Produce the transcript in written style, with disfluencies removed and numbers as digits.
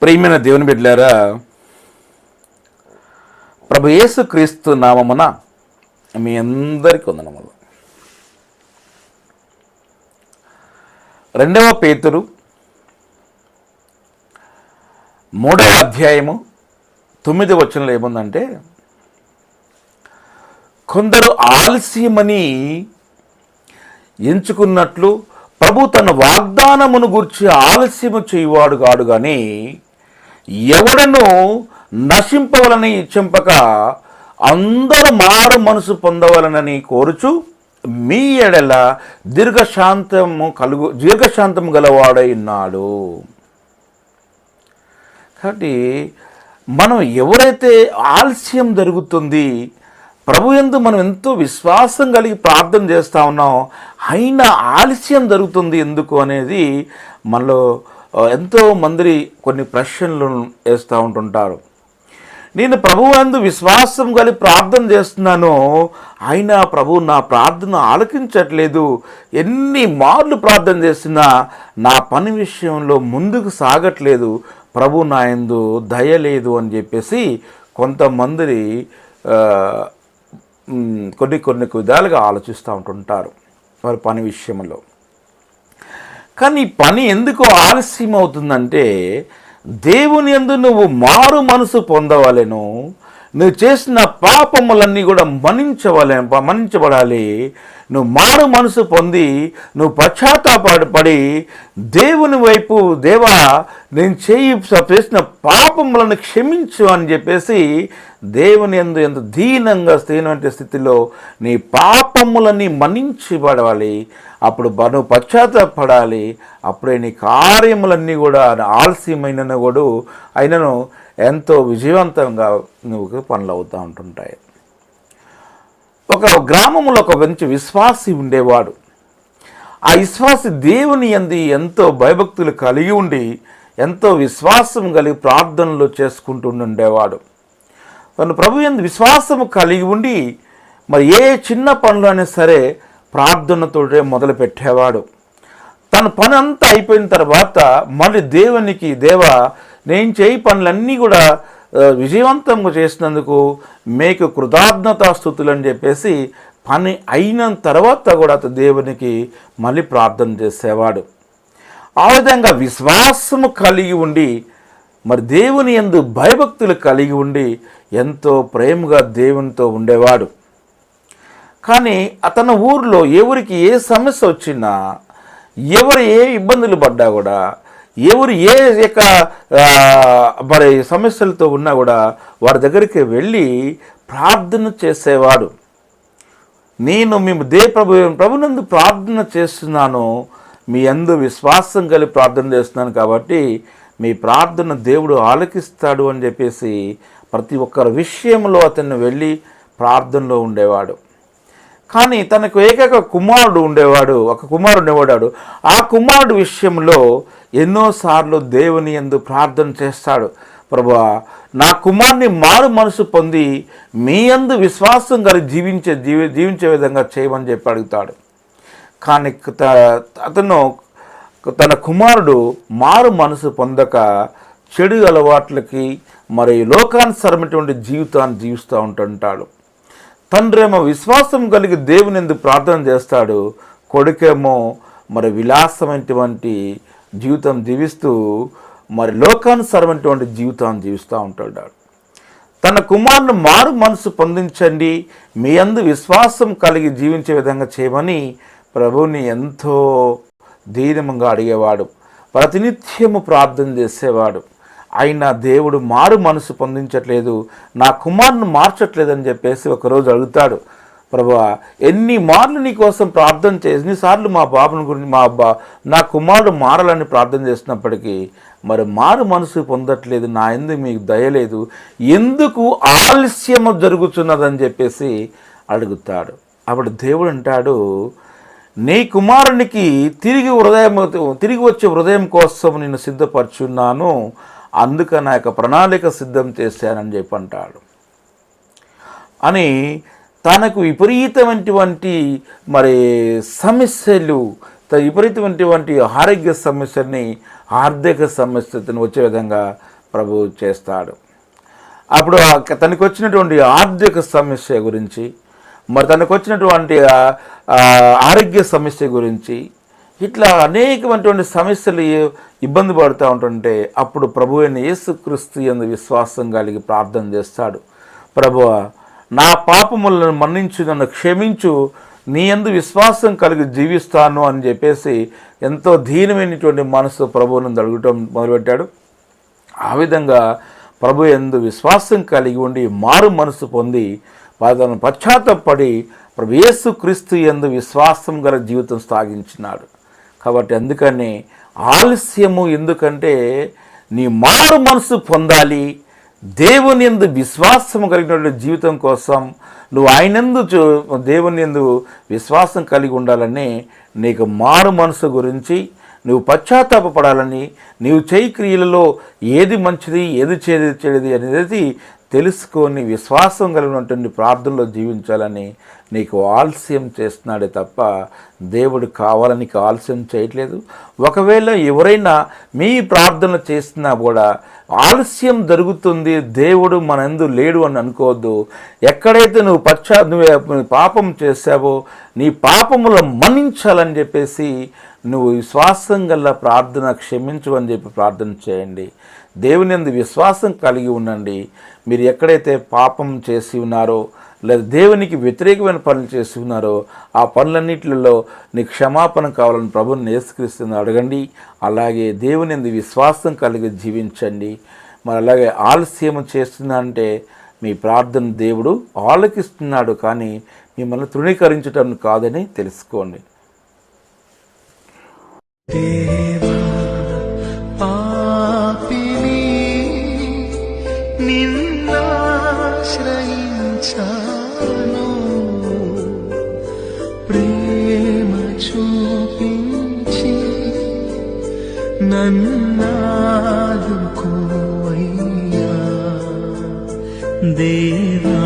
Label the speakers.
Speaker 1: ప్రియమైన దేవుని బిడ్డలారా, ప్రభు యేసు క్రీస్తు నామమున మీ అందరికీ వందనములు. 2వ పేతురు 3వ అధ్యాయము 9వ వచనంలో ఏముందంటే, కొందరు ఆలస్యమని ఎంచుకున్నట్లు ప్రభు తన వాగ్దానమును గూర్చి ఆలస్యము చేయువాడు కాడు గాని ఎవడను నశింపవలని ఇచ్చింపక అందరూ మారు మనసు పొందవలనని కోరుచు మీ ఎడల దీర్ఘశాంతము గలవాడై ఉన్నాడు. కాబట్టి మనం ఎవరైతే ఆలస్యం జరుగుతుంది, ప్రభు యందు మనం ఎంతో విశ్వాసం కలిగి ప్రార్థన చేస్తూ ఉన్నాం, అయినా ఆలస్యం జరుగుతుంది ఎందుకు అనేది మనలో ఎంతో మంది కొన్ని ప్రశ్నలు వేస్తూ ఉంటుంటారు. నేను ప్రభు యందు విశ్వాసం కలిగి ప్రార్థన చేస్తున్నాను, అయినా ప్రభు నా ప్రార్థన ఆలకించట్లేదు, ఎన్ని మార్లు ప్రార్థన చేస్తున్నా నా పని విషయంలో ముందుకు సాగట్లేదు, ప్రభు నా యందు దయ లేదు అని చెప్పేసి కొంతమంది కొన్ని విధాలుగా ఆలోచిస్తూ ఉంటుంటారు వారి పని విషయంలో. కానీ పని ఎందుకు ఆలస్యం అవుతుందంటే, దేవుని యందు నువ్వు మారు మనసు పొందవలెను, నువ్వు చేసిన పాపములన్నీ కూడా మన్నించబడాలి. నువ్వు మారు మనసు పొంది నువ్వు పశ్చాత్తాపడి దేవుని వైపు, దేవా నేను చేసిన పాపములను క్షమించు అని చెప్పేసి దేవుని యందు ఎంత దీనంగా స్థిరమైన స్థితిలో నీ పాపములని మన్నించబడాలి. అప్పుడు నువ్వు పశ్చాత్తాపడాలి. అప్పుడే నీ కార్యములన్నీ కూడా ఆలస్యమైన కూడా అయినను ఎంతో విజయవంతంగా నువ్వు పనులు అవుతూ ఉంటుంటాయి. ఒక గ్రామంలో ఒక మంచి విశ్వాసి ఉండేవాడు. ఆ విశ్వాసి దేవుని యందు ఎంతో భయభక్తులు కలిగి ఉండి ఎంతో విశ్వాసం కలిగి ప్రార్థనలు చేసుకుంటూ ఉండేవాడు. తను ప్రభు యందు విశ్వాసము కలిగి ఉండి మరి ఏ చిన్న పనులు అయినా సరే ప్రార్థనతోటే మొదలు పెట్టేవాడు. తన పని అంతా అయిపోయిన తర్వాత మళ్ళీ దేవునికి, దేవా నేను చేయి పనులన్నీ కూడా విజయవంతంగా చేసినందుకు మీకు కృతజ్ఞతాస్తుతులు అని చెప్పేసి పని అయిన తర్వాత కూడా దేవునికి మళ్ళీ ప్రార్థన చేసేవాడు. ఆ విధంగా విశ్వాసము కలిగి ఉండి మరి దేవుని యందు భయభక్తులు కలిగి ఉండి ఎంతో ప్రేమగా దేవునితో ఉండేవాడు. కానీ అతని ఊరిలో ఎవరికి ఏ సమస్య వచ్చినా, ఎవరు ఏ ఇబ్బందులు పడ్డా కూడా, ఎవరు ఏ యొక్క మరి సమస్యలతో ఉన్నా కూడా వారి దగ్గరికి వెళ్ళి ప్రార్థన చేసేవాడు. నేను మేము ప్రభునందు ప్రార్థన చేస్తున్నాను, మీ యందు విశ్వాసం కలిగి ప్రార్థన చేస్తున్నాను కాబట్టి మీ ప్రార్థన దేవుడు ఆలకిస్తాడు అని చెప్పేసి ప్రతి ఒక్కరి విషయంలో అతన్ని వెళ్ళి ప్రార్థనలో ఉండేవాడు. కానీ తనకు ఏకైక కుమారుడు ఉండేవాడు, ఒక కుమారుడు ఉండేవాడు. ఆ కుమారుడు విషయంలో ఎన్నోసార్లు దేవుని యందు ప్రార్థన చేస్తాడు, ప్రభువా నా కుమారుని మారు మనసు పొంది మీ యందు విశ్వాసం కలిగి జీవించే విధంగా చేయమని చెప్పి అడుగుతాడు. కానీ తన కుమారుడు మారు మనసు పొందక చెడు అలవాట్లకి మరి లోకానుసరమైనటువంటి జీవితాన్ని జీవిస్తూ ఉంటుంటాడు. తండ్రేమో విశ్వాసం కలిగి దేవుని యందు ప్రార్థన చేస్తాడు, కొడుకేమో మరి విలాసమైనటువంటి జీవితం జీవిస్తూ మరి లోకానుసరమైనటువంటి జీవితాన్ని జీవిస్తూ ఉంటాడు. తన కుమారుని మారు మనసు పొందించండి, మీ యందు విశ్వాసం కలిగి జీవించే విధంగా చేయమని ప్రభువుని ఎంతో దీనంగా అడిగేవాడు, ప్రతినిత్యము ప్రార్థన చేసేవాడు. అయినా దేవుడు మారు మనసు పొందించట్లేదు, నా కుమారుని మార్చట్లేదని చెప్పేసి ఒకరోజు అడుగుతాడు, ప్రభువా ఎన్ని మార్లు నీ కోసం ప్రార్థన చేసి ఎన్నిసార్లు మా బాబుని గురించి నా కుమారుడు మారాలని ప్రార్థన చేసినప్పటికీ మరి మారు మనసు పొందట్లేదు, నా యందు మీకు దయలేదు, ఎందుకు ఆలస్యము జరుగుతున్నదని చెప్పేసి అడుగుతాడు. అప్పుడు దేవుడు అంటాడు, నీ కుమారునికి తిరిగి వచ్చే హృదయం కోసం నేను సిద్ధపరచున్నాను, అందుకని నా యొక్క ప్రణాళిక సిద్ధం చేశానని చెప్పి అంటాడు. అని తనకు విపరీతమైనటువంటి మరి సమస్యలు, విపరీతమైనటువంటి ఆరోగ్య సమస్యని, ఆర్థిక సమస్యని వచ్చే విధంగా ప్రభువు చేస్తాడు. అప్పుడు తనకు వచ్చినటువంటి ఆర్థిక సమస్య గురించి, మరి తనకు వచ్చినటువంటి ఆరోగ్య సమస్య గురించి, ఇట్లా అనేకమైనటువంటి సమస్యలు ఇబ్బంది పడుతూ ఉంటుంటే అప్పుడు ప్రభు అయిన యేసుక్రీస్తు యందు విశ్వాసం కలిగి ప్రార్థన చేస్తాడు. ప్రభువా, నా పాపములను మన్నించు, నన్ను క్షమించు, నీ యందు విశ్వాసం కలిగి జీవిస్తాను అని చెప్పేసి ఎంతో దీనమైనటువంటి మనసు ప్రభువును అడగటం మొదలుపెట్టాడు. ఆ విధంగా ప్రభు యందు విశ్వాసం కలిగి ఉండి మారు మనసు పొంది తను పశ్చాత్తపడి ప్రభు యేసుక్రీస్తు యందు విశ్వాసం గల జీవితం సాగించినాడు. కాబట్టి అందుకని ఆలస్యము, ఎందుకంటే నీ మారు మనసు పొందాలి, దేవుని యందు విశ్వాసం కలిగినటువంటి జీవితం కోసం నువ్వు ఆయనందు దేవుని యందు విశ్వాసం కలిగి ఉండాలని, నీకు మారు మనసు గురించి నువ్వు పశ్చాత్తాపపడాలని, నీవు చేయి క్రియలలో ఏది మంచిది ఏది చెడుది అనేది తెలుసుకొని విశ్వాసం కలిగినటువంటి ప్రార్థనలో జీవించాలని నీకు ఆలస్యం చేస్తున్నాడే తప్ప దేవుడు కావాలని ఆలస్యం చేయట్లేదు. ఒకవేళ ఎవరైనా మీ ప్రార్థన చేసినా కూడా ఆలస్యం జరుగుతుంది, దేవుడు మనందు లేడు అని అనుకోవద్దు. ఎక్కడైతే నువ్వు పాపం చేశావో నీ పాపములను మన్నించాలని చెప్పేసి నువ్వు విశ్వాసం గల ప్రార్థన క్షమించు అని చెప్పి ప్రార్థన చేయండి. దేవుని యందు విశ్వాసం కలిగి ఉండండి. మీరు ఎక్కడైతే పాపం చేసి ఉన్నారో లేదా దేవునికి వ్యతిరేకమైన పనులు చేసి ఉన్నారో ఆ పనులన్నింటిలో నీకు క్షమాపణ కావాలని ప్రభువుని యేసుక్రీస్తుని అడగండి. అలాగే దేవుని యందు విశ్వాసం కలిగి జీవించండి. మరి అలాగే ఆలస్యం చేస్తున్నా అంటే మీ ప్రార్థన దేవుడు ఆలకిస్తున్నాడు, కానీ మిమ్మల్ని తృణీకరించటం కాదని తెలుసుకోండి.
Speaker 2: దేవా పాపిని నిన్నాశ్రయించాను, ప్రేమ చూపించి నన్నాదుకోవయ్యా దేవా.